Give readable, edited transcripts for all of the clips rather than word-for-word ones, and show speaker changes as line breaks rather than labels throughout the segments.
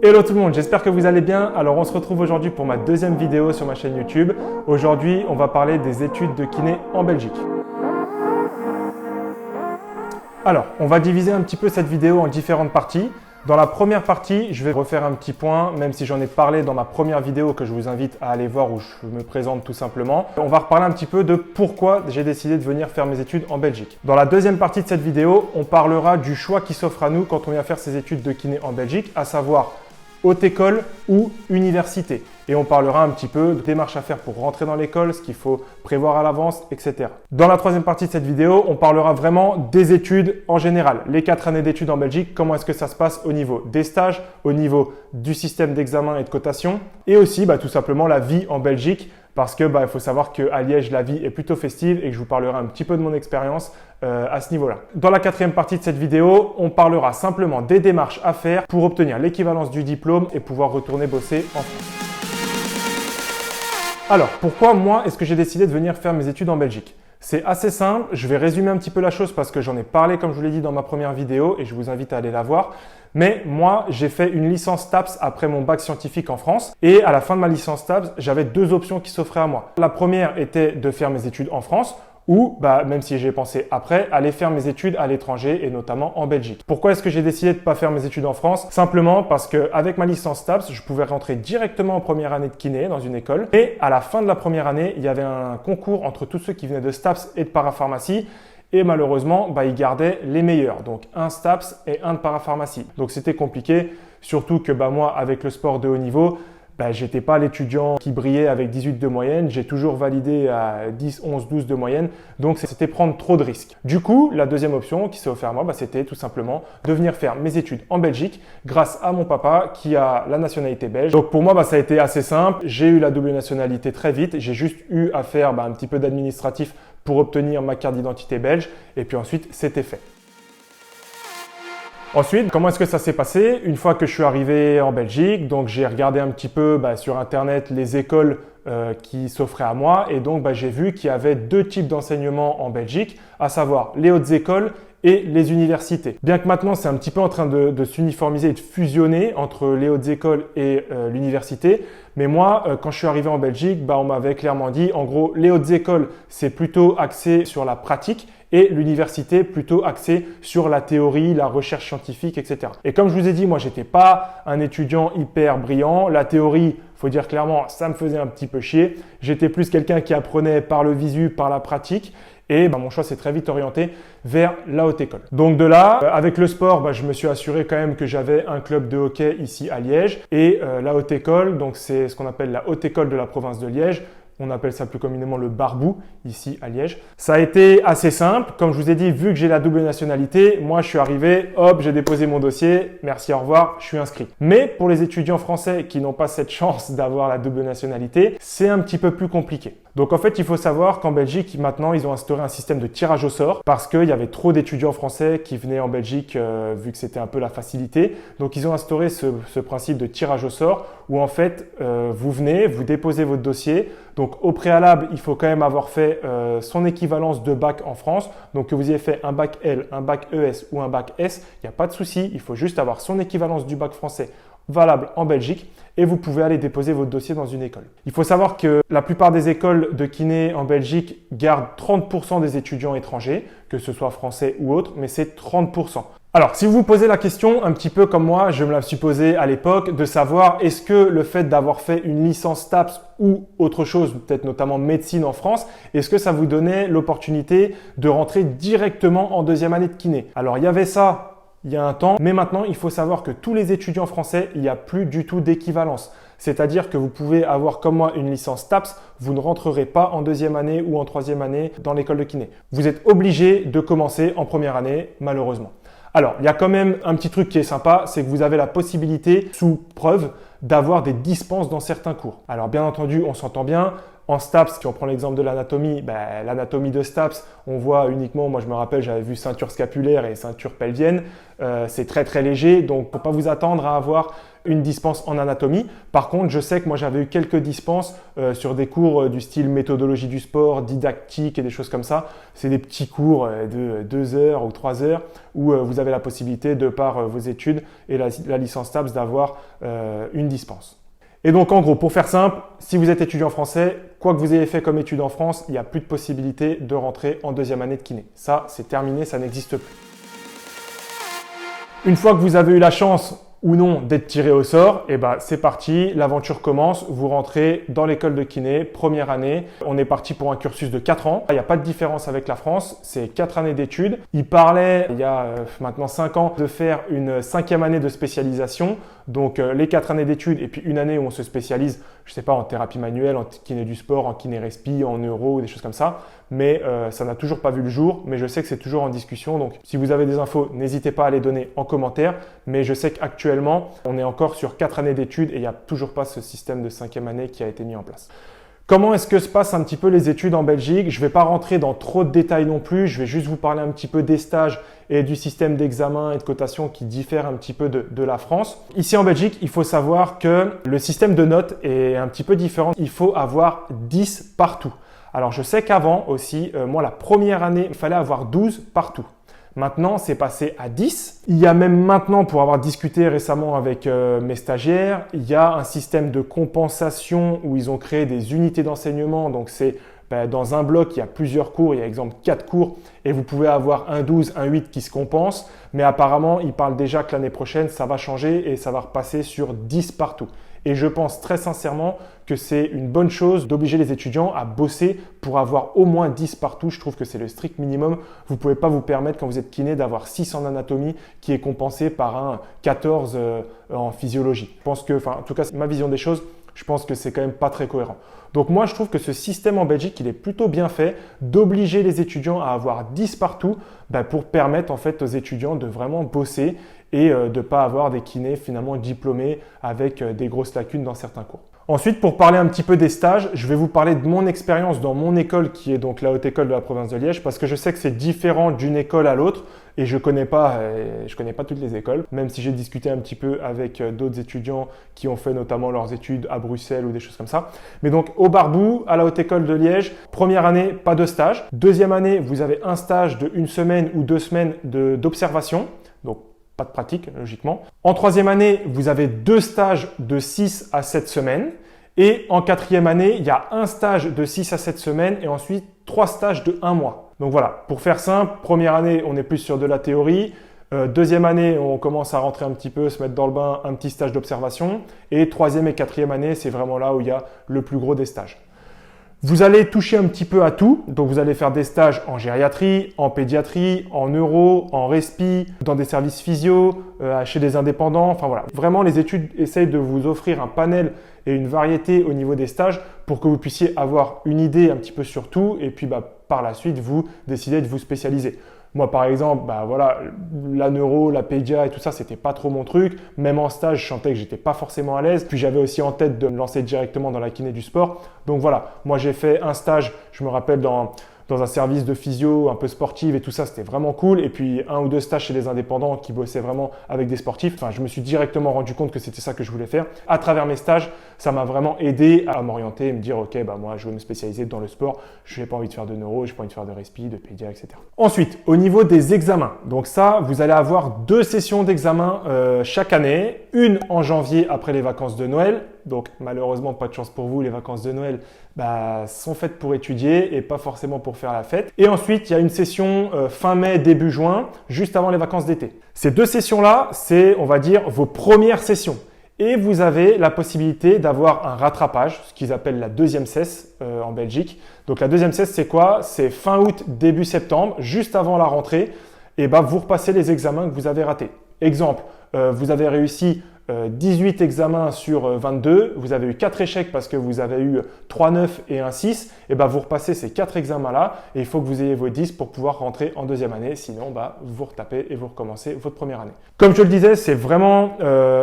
Hello tout le monde, j'espère que vous allez bien. Alors on se retrouve aujourd'hui pour ma deuxième vidéo sur ma chaîne YouTube. Aujourd'hui, on va parler des études de kiné en Belgique. Alors, on va diviser un petit peu cette vidéo en différentes parties. Dans la première partie, je vais refaire un petit point, même si j'en ai parlé dans ma première vidéo que je vous invite à aller voir où je me présente tout simplement. On va reparler un petit peu de pourquoi j'ai décidé de venir faire mes études en Belgique. Dans la deuxième partie de cette vidéo, on parlera du choix qui s'offre à nous quand on vient faire ses études de kiné en Belgique, à savoir haute école ou université. Et on parlera un petit peu de démarches à faire pour rentrer dans l'école, ce qu'il faut prévoir à l'avance, etc. Dans la troisième partie de cette vidéo, on parlera vraiment des études en général. Les 4 années d'études en Belgique, comment est-ce que ça se passe au niveau des stages, au niveau du système d'examen et de cotation, et aussi tout simplement la vie en Belgique, parce que il faut savoir qu'à Liège, la vie est plutôt festive et que je vous parlerai un petit peu de mon expérience à ce niveau-là. Dans la quatrième partie de cette vidéo, on parlera simplement des démarches à faire pour obtenir l'équivalence du diplôme et pouvoir retourner bosser en France. Alors, pourquoi moi est-ce que j'ai décidé de venir faire mes études en Belgique? C'est assez simple, je vais résumer un petit peu la chose parce que j'en ai parlé comme je vous l'ai dit dans ma première vidéo et je vous invite à aller la voir. Mais moi, j'ai fait une licence TAPS après mon bac scientifique en France et à la fin de ma licence TAPS, j'avais 2 options qui s'offraient à moi. La première était de faire mes études en France ou, même si j'ai pensé après, aller faire mes études à l'étranger et notamment en Belgique. Pourquoi est-ce que j'ai décidé de ne pas faire mes études en France? Simplement parce qu'avec ma licence TAPS, je pouvais rentrer directement en première année de kiné dans une école. Et à la fin de la première année, il y avait un concours entre tous ceux qui venaient de STAPS et de parapharmacie. Et malheureusement, ils gardaient les meilleurs. Donc, un STAPS et un de parapharmacie. Donc, c'était compliqué. Surtout que moi, avec le sport de haut niveau, j'étais pas l'étudiant qui brillait avec 18 de moyenne. J'ai toujours validé à 10, 11, 12 de moyenne. Donc, c'était prendre trop de risques. Du coup, la deuxième option qui s'est offerte à moi, c'était tout simplement de venir faire mes études en Belgique grâce à mon papa qui a la nationalité belge. Donc, pour moi, ça a été assez simple. J'ai eu la double nationalité très vite. J'ai juste eu à faire un petit peu d'administratif pour obtenir ma carte d'identité belge. Et puis ensuite, c'était fait. Ensuite, comment est-ce que ça s'est passé? Une fois que je suis arrivé en Belgique, donc j'ai regardé un petit peu sur Internet les écoles qui s'offraient à moi et donc j'ai vu qu'il y avait 2 types d'enseignement en Belgique, à savoir les hautes écoles et les universités. Bien que maintenant c'est un petit peu en train de s'uniformiser et de fusionner entre les hautes écoles et l'université, mais moi quand je suis arrivé en Belgique, on m'avait clairement dit en gros les hautes écoles c'est plutôt axé sur la pratique et l'université plutôt axée sur la théorie, la recherche scientifique, etc. Et comme je vous ai dit, moi j'étais pas un étudiant hyper brillant, la théorie, faut dire clairement, ça me faisait un petit peu chier. J'étais plus quelqu'un qui apprenait par le visu, par la pratique. Et mon choix s'est très vite orienté vers la haute école. Donc de là, avec le sport, je me suis assuré quand même que j'avais un club de hockey ici à Liège. Et la haute école, donc c'est ce qu'on appelle la haute école de la province de Liège. On appelle ça plus communément le Barbou, ici à Liège. Ça a été assez simple. Comme je vous ai dit, vu que j'ai la double nationalité, moi je suis arrivé, hop, j'ai déposé mon dossier, merci, au revoir, je suis inscrit. Mais pour les étudiants français qui n'ont pas cette chance d'avoir la double nationalité, c'est un petit peu plus compliqué. Donc en fait, il faut savoir qu'en Belgique, maintenant, ils ont instauré un système de tirage au sort parce qu'il y avait trop d'étudiants français qui venaient en Belgique vu que c'était un peu la facilité. Donc ils ont instauré ce principe de tirage au sort où en fait, vous venez, vous déposez votre dossier. Donc au préalable, il faut quand même avoir fait son équivalence de bac en France. Donc que vous ayez fait un bac L, un bac ES ou un bac S, il n'y a pas de souci. Il faut juste avoir son équivalence du bac français valable en Belgique et vous pouvez aller déposer votre dossier dans une école. Il faut savoir que la plupart des écoles de kiné en Belgique gardent 30% des étudiants étrangers, que ce soit français ou autre, mais c'est 30%. Alors, si vous vous posez la question, un petit peu comme moi, je me la suis posée à l'époque, de savoir est-ce que le fait d'avoir fait une licence TAPS ou autre chose, peut-être notamment médecine en France, est-ce que ça vous donnait l'opportunité de rentrer directement en deuxième année de kiné? Alors, il y avait ça il y a un temps, mais maintenant, il faut savoir que tous les étudiants français, il n'y a plus du tout d'équivalence. C'est-à-dire que vous pouvez avoir comme moi une licence TAPS, vous ne rentrerez pas en deuxième année ou en troisième année dans l'école de kiné. Vous êtes obligé de commencer en première année, malheureusement. Alors, il y a quand même un petit truc qui est sympa, c'est que vous avez la possibilité, sous preuve, d'avoir des dispenses dans certains cours. Alors, bien entendu, on s'entend bien, En STAPS, si on prend l'exemple de l'anatomie, l'anatomie de STAPS, on voit uniquement, moi je me rappelle, j'avais vu ceinture scapulaire et ceinture pelvienne. C'est très très léger, donc il ne faut pas vous attendre à avoir une dispense en anatomie. Par contre, je sais que moi j'avais eu quelques dispenses sur des cours du style méthodologie du sport, didactique et des choses comme ça. C'est des petits cours de 2 heures ou 3 heures où vous avez la possibilité, de par vos études et la licence STAPS, d'avoir une dispense. Et donc en gros, pour faire simple, si vous êtes étudiant français, quoi que vous ayez fait comme études en France, il n'y a plus de possibilité de rentrer en deuxième année de kiné. Ça, c'est terminé, ça n'existe plus. Une fois que vous avez eu la chance ou non d'être tiré au sort, et c'est parti, l'aventure commence, vous rentrez dans l'école de kiné, première année. On est parti pour un cursus de 4 ans. Il n'y a pas de différence avec la France, c'est 4 années d'études. Il parlait, il y a maintenant 5 ans, de faire une 5e année de spécialisation. Donc les 4 années d'études et puis une année où on se spécialise, je sais pas, en thérapie manuelle, en kiné du sport, en kiné respi, en neuro, des choses comme ça. Mais ça n'a toujours pas vu le jour, mais je sais que c'est toujours en discussion. Donc si vous avez des infos, n'hésitez pas à les donner en commentaire. Mais je sais qu'actuellement, on est encore sur 4 années d'études et il n'y a toujours pas ce système de 5e année qui a été mis en place. Comment est-ce que se passent un petit peu les études en Belgique? Je ne vais pas rentrer dans trop de détails non plus, je vais juste vous parler un petit peu des stages et du système d'examen et de cotation qui diffère un petit peu de la France. Ici en Belgique, il faut savoir que le système de notes est un petit peu différent. Il faut avoir 10 partout. Alors je sais qu'avant aussi, moi la première année, il fallait avoir 12 partout. Maintenant, c'est passé à 10. Il y a même maintenant, pour avoir discuté récemment avec mes stagiaires, il y a un système de compensation où ils ont créé des unités d'enseignement. Donc, c'est dans un bloc, il y a plusieurs cours. Il y a exemple 4 cours et vous pouvez avoir un 12, un 8 qui se compensent. Mais apparemment, ils parlent déjà que l'année prochaine, ça va changer et ça va repasser sur 10 partout. Et je pense très sincèrement que c'est une bonne chose d'obliger les étudiants à bosser pour avoir au moins 10 partout. Je trouve que c'est le strict minimum. Vous ne pouvez pas vous permettre, quand vous êtes kiné, d'avoir 6 en anatomie qui est compensé par un 14 en physiologie. Je pense que, en tout cas, c'est ma vision des choses. Je pense que c'est quand même pas très cohérent. Donc moi, je trouve que ce système en Belgique, il est plutôt bien fait d'obliger les étudiants à avoir 10 partout pour permettre en fait aux étudiants de vraiment bosser et de ne pas avoir des kinés finalement diplômés avec des grosses lacunes dans certains cours. Ensuite, pour parler un petit peu des stages, je vais vous parler de mon expérience dans mon école qui est donc la Haute École de la province de Liège parce que je sais que c'est différent d'une école à l'autre et je connais pas toutes les écoles, même si j'ai discuté un petit peu avec d'autres étudiants qui ont fait notamment leurs études à Bruxelles ou des choses comme ça. Mais donc au Barboux, à la Haute École de Liège, première année, pas de stage. Deuxième année, vous avez un stage de 1 semaine ou 2 semaines d'observation. Donc pas de pratique, logiquement. En troisième année, vous avez 2 stages de 6 à 7 semaines. Et en quatrième année, il y a un stage de 6 à 7 semaines et ensuite 3 stages de 1 mois. Donc voilà, pour faire simple, première année, on est plus sur de la théorie. Deuxième année, on commence à rentrer un petit peu, se mettre dans le bain, un petit stage d'observation. Et troisième et quatrième année, c'est vraiment là où il y a le plus gros des stages. Vous allez toucher un petit peu à tout, donc vous allez faire des stages en gériatrie, en pédiatrie, en neuro, en respi, dans des services physio, chez des indépendants, enfin voilà. Vraiment, les études essayent de vous offrir un panel et une variété au niveau des stages pour que vous puissiez avoir une idée un petit peu sur tout et puis par la suite, vous décidez de vous spécialiser. Moi, par exemple, la neuro, la pédia et tout ça, c'était pas trop mon truc. Même en stage, je sentais que j'étais pas forcément à l'aise. Puis j'avais aussi en tête de me lancer directement dans la kiné du sport. Donc voilà, moi j'ai fait un stage, je me rappelle dans un service de physio un peu sportive et tout ça, c'était vraiment cool. Et puis 1 ou 2 stages chez des indépendants qui bossaient vraiment avec des sportifs. Enfin, je me suis directement rendu compte que c'était ça que je voulais faire. À travers mes stages, ça m'a vraiment aidé à m'orienter et me dire, ok, moi je veux me spécialiser dans le sport. Je n'ai pas envie de faire de neuro, j'ai pas envie de faire de respi, de pédia, etc. Ensuite, au niveau des examens. Donc ça, vous allez avoir 2 sessions d'examen chaque année. Une en janvier après les vacances de Noël. Donc malheureusement, pas de chance pour vous, les vacances de Noël sont faites pour étudier et pas forcément pour faire la fête. Et ensuite, il y a une session fin mai, début juin, juste avant les vacances d'été. Ces 2 sessions-là, c'est, on va dire, vos premières sessions. Et vous avez la possibilité d'avoir un rattrapage, ce qu'ils appellent la deuxième cesse en Belgique. Donc la deuxième cesse, c'est quoi? C'est fin août, début septembre, juste avant la rentrée. Et vous repassez les examens que vous avez ratés. Exemple, vous avez réussi 18 examens sur 22, vous avez eu 4 échecs parce que vous avez eu 3 9 et un 6, et vous repassez ces 4 examens-là et il faut que vous ayez vos 10 pour pouvoir rentrer en deuxième année, sinon vous retapez et vous recommencez votre première année. Comme je le disais, c'est vraiment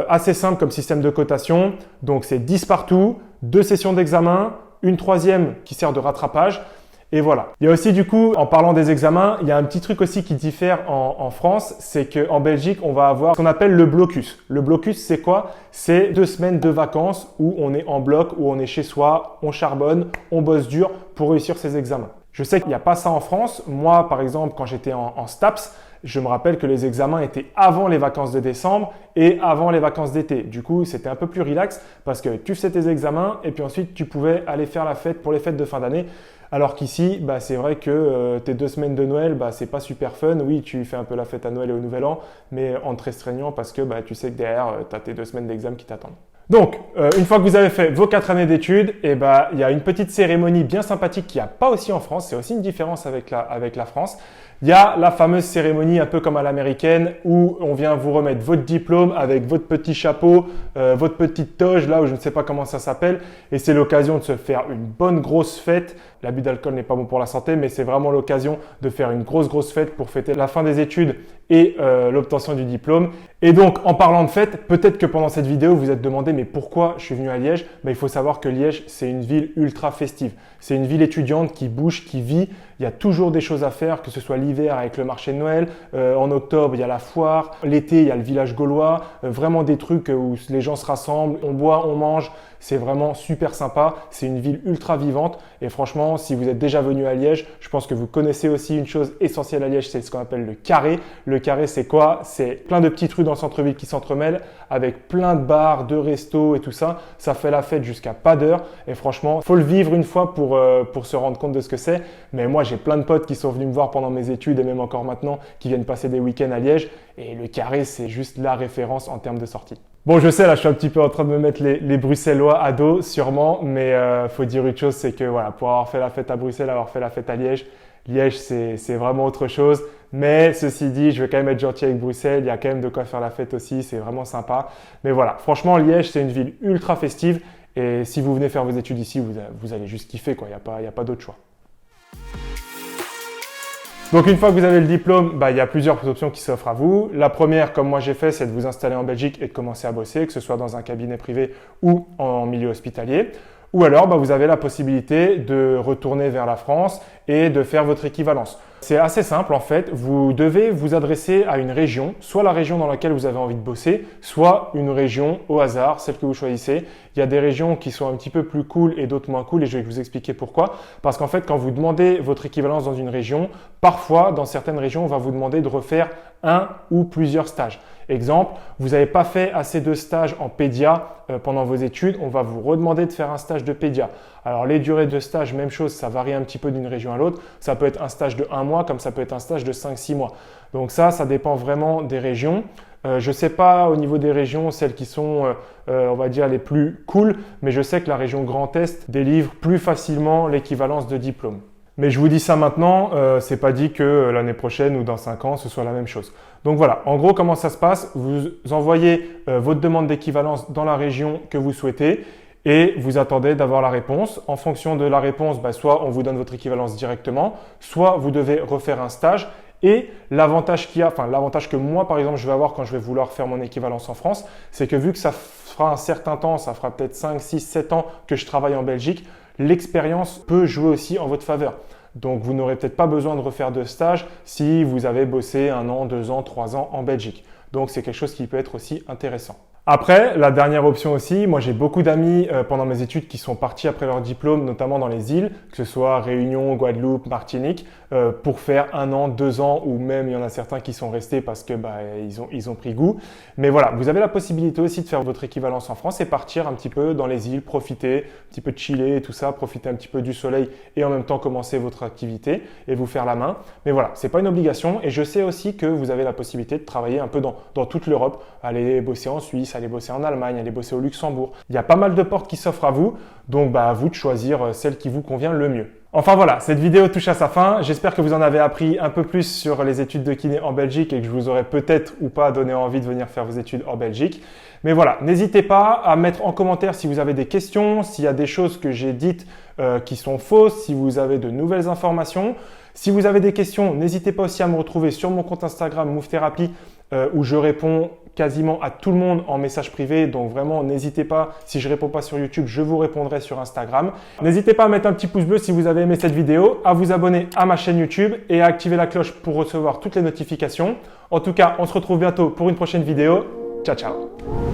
assez simple comme système de cotation, donc c'est 10 partout, 2 sessions d'examen, une troisième qui sert de rattrapage. Et voilà. Il y a aussi du coup, en parlant des examens, il y a un petit truc aussi qui diffère en France, c'est qu'en Belgique, on va avoir ce qu'on appelle le blocus. Le blocus, c'est quoi? C'est 2 semaines de vacances où on est en bloc, où on est chez soi, on charbonne, on bosse dur pour réussir ses examens. Je sais qu'il n'y a pas ça en France. Moi, par exemple, quand j'étais en STAPS, je me rappelle que les examens étaient avant les vacances de décembre et avant les vacances d'été. Du coup, c'était un peu plus relax parce que tu faisais tes examens et puis ensuite, tu pouvais aller faire la fête pour les fêtes de fin d'année. Alors qu'ici, c'est vrai que tes 2 semaines de Noël, c'est pas super fun. Oui, tu fais un peu la fête à Noël et au Nouvel An, mais en te restreignant parce que tu sais que derrière, tu as tes 2 semaines d'examen qui t'attendent. Donc, une fois que vous avez fait vos 4 années d'études, il y a une petite cérémonie bien sympathique qu'il n'y a pas aussi en France. C'est aussi une différence avec la France. Il y a la fameuse cérémonie un peu comme à l'américaine où on vient vous remettre votre diplôme avec votre petit chapeau, votre petite toge là où je ne sais pas comment ça s'appelle. Et c'est l'occasion de se faire une bonne grosse fête. L'abus d'alcool n'est pas bon pour la santé, mais c'est vraiment l'occasion de faire une grosse fête pour fêter la fin des études et l'obtention du diplôme. Et donc, en parlant de fête, peut-être que pendant cette vidéo, vous vous êtes demandé mais pourquoi je suis venu à Liège? Il faut savoir que Liège, c'est une ville ultra festive. C'est une ville étudiante qui bouge, qui vit. Il y a toujours des choses à faire, que ce soit l'hiver avec le marché de Noël. En octobre, il y a la foire. L'été, il y a le village gaulois. Vraiment des trucs où les gens se rassemblent, on boit, on mange. C'est vraiment super sympa. C'est une ville ultra vivante. Et franchement, si vous êtes déjà venu à Liège, je pense que vous connaissez aussi une chose essentielle à Liège, c'est ce qu'on appelle le carré. Le carré, c'est quoi? C'est plein de petites rues dans le centre-ville qui s'entremêlent avec plein de bars, de restos et tout ça. Ça fait la fête jusqu'à pas d'heure. Et franchement, faut le vivre une fois pour se rendre compte de ce que c'est. Mais moi, j'ai plein de potes qui sont venus me voir pendant mes études et même encore maintenant qui viennent passer des week-ends à Liège. Et le carré, c'est juste la référence en termes de sortie. Bon, je sais, là, je suis un petit peu en train de me mettre les Bruxellois à dos, sûrement, mais faut dire une chose, c'est que voilà, pour avoir fait la fête à Bruxelles, avoir fait la fête à Liège, Liège, c'est vraiment autre chose. Mais ceci dit, je vais quand même être gentil avec Bruxelles, il y a quand même de quoi faire la fête aussi, c'est vraiment sympa. Mais voilà, franchement, Liège, c'est une ville ultra festive et si vous venez faire vos études ici, vous allez juste kiffer, quoi. Il y a pas d'autre choix. Donc une fois que vous avez le diplôme, il y a plusieurs options qui s'offrent à vous. La première, comme moi j'ai fait, c'est de vous installer en Belgique et de commencer à bosser, que ce soit dans un cabinet privé ou en milieu hospitalier. Ou alors, vous avez la possibilité de retourner vers la France et de faire votre équivalence. C'est assez simple en fait, vous devez vous adresser à une région, soit la région dans laquelle vous avez envie de bosser, soit une région au hasard, celle que vous choisissez. Il y a des régions qui sont un petit peu plus cool et d'autres moins cool et je vais vous expliquer pourquoi. Parce qu'en fait, quand vous demandez votre équivalence dans une région, parfois dans certaines régions, on va vous demander de refaire un ou plusieurs stages. Exemple, vous n'avez pas fait assez de stages en pédia pendant vos études, on va vous redemander de faire un stage de pédia. Alors les durées de stage, même chose, ça varie un petit peu d'une région à l'autre. Ça peut être un stage de 1 mois comme ça peut être un stage de 5-6 mois. Donc ça dépend vraiment des régions. Je ne sais pas au niveau des régions, celles qui sont, on va dire, les plus cool, mais je sais que la région Grand Est délivre plus facilement l'équivalence de diplôme. Mais je vous dis ça maintenant, c'est pas dit que l'année prochaine ou dans 5 ans, ce soit la même chose. Donc voilà, en gros, comment ça se passe? Vous envoyez votre demande d'équivalence dans la région que vous souhaitez et vous attendez d'avoir la réponse. En fonction de la réponse, soit on vous donne votre équivalence directement, soit vous devez refaire un stage. Et l'avantage que moi, par exemple, je vais avoir quand je vais vouloir faire mon équivalence en France, c'est que vu que ça fera un certain temps, ça fera peut-être 5, 6, 7 ans que je travaille en Belgique, l'expérience peut jouer aussi en votre faveur. Donc, vous n'aurez peut-être pas besoin de refaire de stage si vous avez bossé 1 an, 2 ans, 3 ans en Belgique. Donc, c'est quelque chose qui peut être aussi intéressant. Après, la dernière option aussi, moi j'ai beaucoup d'amis pendant mes études qui sont partis après leur diplôme, notamment dans les îles, que ce soit Réunion, Guadeloupe, Martinique, pour faire 1 an, 2 ans, ou même il y en a certains qui sont restés parce que ils ont pris goût. Mais voilà, vous avez la possibilité aussi de faire votre équivalence en France et partir un petit peu dans les îles, profiter, un petit peu de chiller et tout ça, profiter un petit peu du soleil et en même temps commencer votre activité et vous faire la main. Mais voilà, c'est pas une obligation et je sais aussi que vous avez la possibilité de travailler un peu dans toute l'Europe, aller bosser en Suisse, aller bosser en Allemagne, aller bosser au Luxembourg. Il y a pas mal de portes qui s'offrent à vous, donc à vous de choisir celle qui vous convient le mieux. Enfin voilà, cette vidéo touche à sa fin. J'espère que vous en avez appris un peu plus sur les études de kiné en Belgique et que je vous aurai peut-être ou pas donné envie de venir faire vos études en Belgique. Mais voilà, n'hésitez pas à mettre en commentaire si vous avez des questions, s'il y a des choses que j'ai dites qui sont fausses, si vous avez de nouvelles informations. Si vous avez des questions, n'hésitez pas aussi à me retrouver sur mon compte Instagram Move Therapy où je réponds quasiment à tout le monde en message privé. Donc vraiment, n'hésitez pas. Si je ne réponds pas sur YouTube, je vous répondrai sur Instagram. N'hésitez pas à mettre un petit pouce bleu si vous avez aimé cette vidéo, à vous abonner à ma chaîne YouTube et à activer la cloche pour recevoir toutes les notifications. En tout cas, on se retrouve bientôt pour une prochaine vidéo. Ciao, ciao!